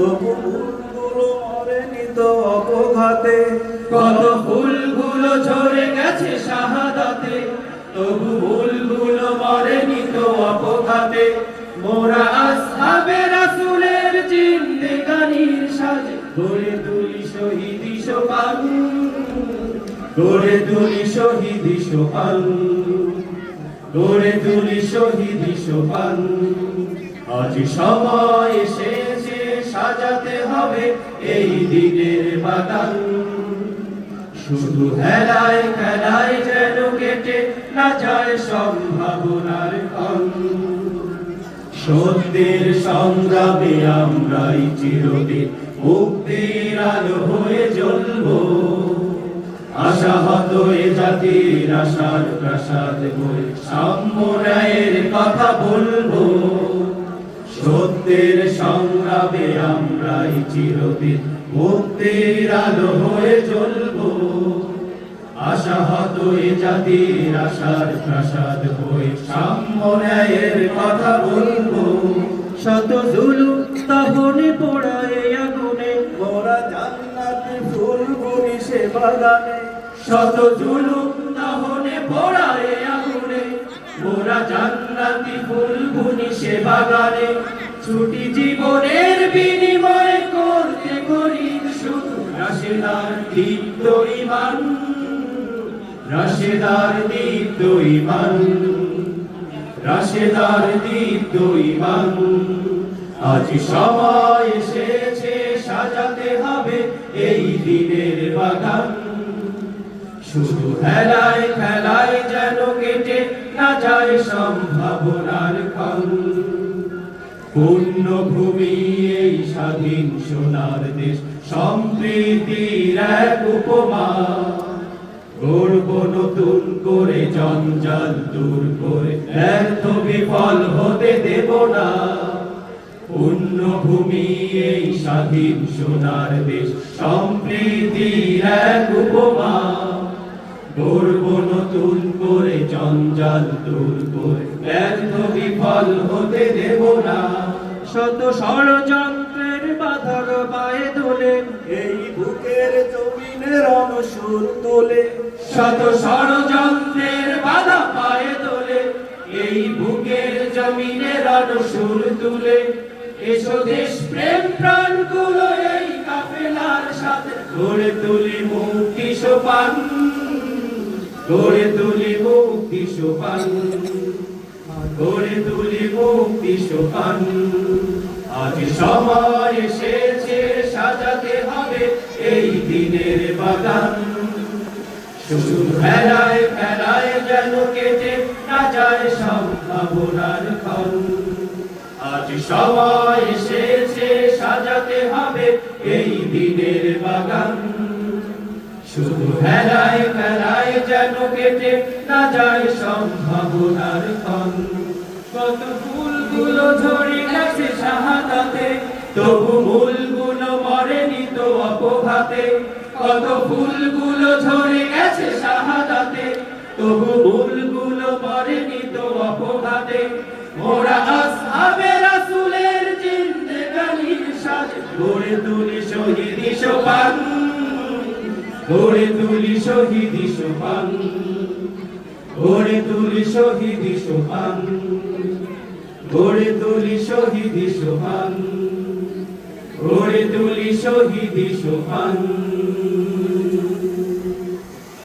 তবু ফুলগুলো মরেনি তো অপঘাতে, কত ফুলগুলো ঝরে গেছে শাহাদাতে, তবু ফুলগুলো মরেনি তো অপঘাতে। মোরা আসহাবে রাসূলের জিন্দেগানির সাজে গড়ে তুলি শহীদি সোপান, গড়ে তুলি শহীদি সোপান, গড়ে তুলি শহীদি সোপান। আজ সময় এসেছে সাজাতে হবে এই দিনের বাগান, শুধু হেলায় খেলায় যেন কেটে না যায় সম্ভাবনার ক্ষণ। সত্যের সংগ্রামে আমরাই চিরদিন মুক্তির আলো হয়ে জ্বলব, আশাহত এ জাতির আশার প্রাসাদ হয়ে সাম্য ন্যায়ের কথা বলবো। সত্যের সংগ্রামে আমরাই চিরদিন মুক্তির আলো হয়ে জ্বলব, আশাহত এ জাতির আশার প্রাসাদ হয়ে সাম্য ন্যায়ের কথা বলবো। শত জুলুম তখনই পোড়ায় আগুনে, মোরা জান্নাতি ফুল বুনি সে বাগানে। শত জুলুম দহনে পোড়ায় আগুনে, মোরা জান্নাতি ফুল বুনি সে বাগানে। ছুটি জীবনের বিনিময়ে করতে খরিদ শুধু রাশেদার দীপ্ত ঈমান, রাশেদার দীপ্ত ঈমান, রাশেদার দীপ্ত ঈমান। আজ সময় এসেছে সাজাতে হবে এই দিনের বাগান, শুধু হেলায় খেলায় যেন কেটে না যায় সম্ভাবনার ক্ষণ। পুণ্যভূমি এই স্বাধীন সোনার দেশ সম্প্রীতির এক উপমা, গড়ব নতুন করে জঞ্জাল দূর করে ব্যর্থ বিফল হতে দেব না। পুণ্যভূমি এই স্বাধীন সোনার দেশ সম্প্রীতির এক উপমা, গড়ব নতুন করে জঞ্জাল দূর করে ব্যর্থ বিফল হতে দেব না। শত ষড়যন্ত্রের বাধার পায়ে দোলে, এই বুকের জমিনের অনুসুর তোলে। শত ষড়যন্ত্রের বাধা পায়ে তোলে, এই বুকের জমিনের অনুসুর তুলে। এসো দেশ প্রেম প্রাণগুলো এই কাফেলার সাথে গড়ে তুলি মুক্তি সোপান, গড়ে তুলি মুক্তি সোপান, গড়ে তুলি মুক্তি সোপান। আজ সময় এসেছে সাজাতে হবে এই দিনের বাগান, শুধু খেলায় খেলায় যেন কেটে না যায় সম্ভাবনার ক্ষণ। আজ সময় এসেছে সাজাতে হবে এই দিনের বাগান, শুধু হেলায় খেলায় যেন কেটে না যায় সম্ভাবনার ক্ষণ। কত ফুলগুলো ঝরে গেছে শাহাদাতে, তবু মূলগুলো মরেনি তো অপঘাতে। কত ফুলগুলো ঝরে গেছে শাহাদাতে, তবু মূলগুলো মরেনি তো অপঘাতে। মোরা আসহাবে রাসূলের জিন্দেগানির সাজে গড়ে তুলি শহীদি সোপান, গড়ে তুলি শহীদি সোপান, গড়ে তুলি শহীদি সোপান, গড়ে তুলি শহীদি সোপান, গড়ে তুলি শহীদি সোপান।